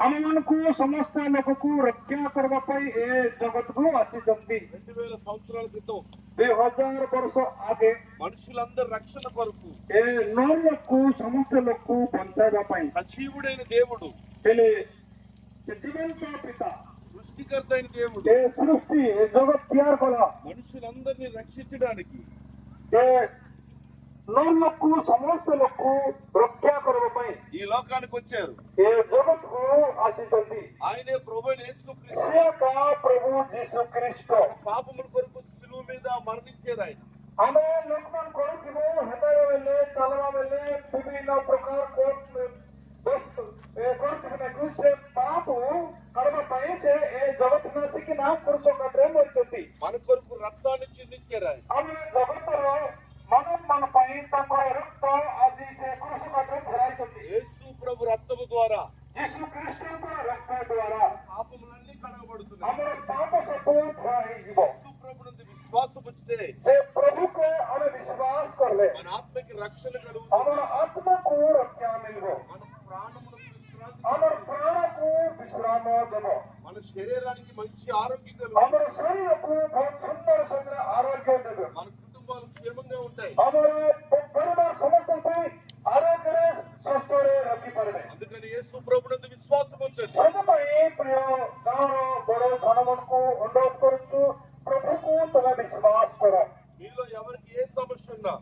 ଆମମାନଙ୍କୁ ସମସ୍ତ ଲୋକକୁ ରକ୍ଷା କରିବା ପାଇଁ ଏ ଜଗତକୁ ଆସିଛନ୍ତି। 2000 సంవత్సరాల క్రితం 2000 ବର୍ଷ ଆଗେ మనుషులందరి రక్షణ కొరకు ଏ ନରକୁ ସମସ୍ତ ଲୋକକୁ ବଞ୍ଚାଇବା ପାଇଁ సజీవుడైన దేవుడు, ହେଲେ ସେ ଜୀବନ୍ତ ପିତା సృష్టికర్త అయిన దేవుడు ଏ ସୃଷ୍ଟି ଏ ଜଗତ ତିଆର କଲା। మనుషులందరినీ రక్షించడానికి ଏ ନରକୁ ସମସ୍ତ ଲୋକକୁ ରକ୍ଷା କରିବା ପାଇଁ ఈ లోకానికి వచ్చారు. ଏ ଜଗତକୁ ଆସିଛନ୍ତି। ఆయనే ప్రభువైన యేసుక్రీస్తు ସେ କା ପ୍ରଭୁ ଯୀଶୁ ଖ୍ରୀଷ୍ଟ। మన పాపముల కొరకు శిలువ మీద మరణించారు. ఆయన ଆମେ ଲୋକମାନେ କରୁଥିବୁ ହେବାଇବା ବେଲେ ଚାଲବା ବେଲେ ବିଭିନ୍ନ ପ୍ରକାର କରୁଥିବୁ ନାକୁ ସେ ପାପ କରିବା ପାଇଁ ସେ ଏ ଜଗତ ନାସିକିନା ପୁରୁଷ କାଟରେ ମରିଛନ୍ତି। మన కొరకు రక్తాన్ని చిందించారు. ఆయన ଆମେ ଜଗତର ମାନବ ପାଇଁ ତାଙ୍କର ରକ୍ତ ଆଜି ସେ ପୁରୁଷ କାଟରେ ଧରାଇଛନ୍ତି। యేసు ప్రభు రక్తము ద్వారా ଯୀଶୁ ଖ୍ରୀଷ୍ଟଙ୍କର ରକ୍ତ ଦ୍ୱାରା పాపములన్నీ కడగబడుతున్నాయి. ଆମର ପାପ ସବୁ ଧୁଆ ହେଇଯିବ। యేసు ప్రభునందు విశ్వాసం ఉంచితే ସେ ପ୍ରଭୁକୁ ଆମେ ବିଶ୍ୱାସ କଲେ మన ఆత్మకి రక్షణ కలుగుతుంది. ଆମର ଆତ୍ମାକୁ ରକ୍ଷା ମିଳିବ। మన ప్రాణములకు విశ్రాంతి ଆମର కలుగుతుంది. ପ୍ରାଣକୁ ବିଶ୍ରାମ ଦେବ। మన శరీరానికి మంచి ఆరోగ్యం కలుగుతుంది. ଆମର ଶରୀରକୁ ବହୁତ ସୁନ୍ଦର ସୁନ୍ଦର ଆରୋଗ୍ୟ ଦେବେ। మన కుటుంబాలు క్షేమంగా ఉంటాయి. ଆମର ପରିବାର ସମସ୍ତଙ୍କୁ ଆରୋଗ୍ୟରେ ସ୍ୱାସ୍ଥ୍ୟରେ ରଖିପାରିବେ। అందుకని యేసు ప్రభునందు విశ్వాసం ఉంచండి. ସେଥିପାଇଁ ପ୍ରିୟ ଗାଁର ବଡ଼ ସାନମାନଙ୍କୁ ଅନୁରୋଧ କରୁଛୁ, ପ୍ରଭୁକୁ ତମେ ବିଶ୍ୱାସ କର। మీలో ఎవరికి ఏ సమస్య ఉన్నా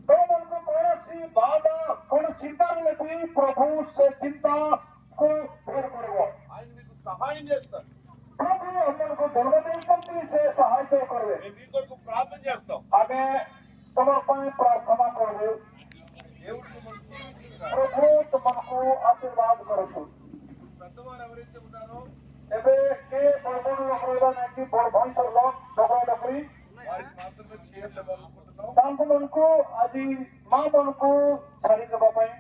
ତମମାନଙ୍କୁ କୌଣସି ବାଧା କୌଣସି ଚିନ୍ତା ହେଲେ ବି ପ୍ରଭୁ ସେ ଚିନ୍ତାକୁ ଦୂର କରିବ। ఆయన మీకు సహాయం చేస్తారు. ପ୍ରଭୁ ଆମମାନଙ୍କୁ ଜନ୍ମ ଦେଇଛନ୍ତି, ସେ ସାହାଯ୍ୟ କରିବେ। మేము మీ కొరకు ప్రార్థన చేస్తాం. ଆମେ ତମ ପାଇଁ ପ୍ରାର୍ଥନା କରିବୁ। దేవుడు మిమ్మల్ని దీవించుగాక. ପ୍ରଭୁ ତୁମକୁ ଆଶୀର୍ବାଦ କରନ୍ତୁ। పెద్దవారు ఎవరైతే ఉన్నారో ଏବେ କେ ବଡ଼ ବଡ଼ ଲୋକ ରହିବା ନାକି ବଡ଼ ଭୟଙ୍କର ଲୋକ ଡକରା ଡକରି వారికి మాత్రమే చీరలు ఇవ్వాలనుకుంటున్నాం. ତାଙ୍କମାନଙ୍କୁ ଆଜି ମା ମାନଙ୍କୁ ଛାଡି ଦେବା ପାଇଁ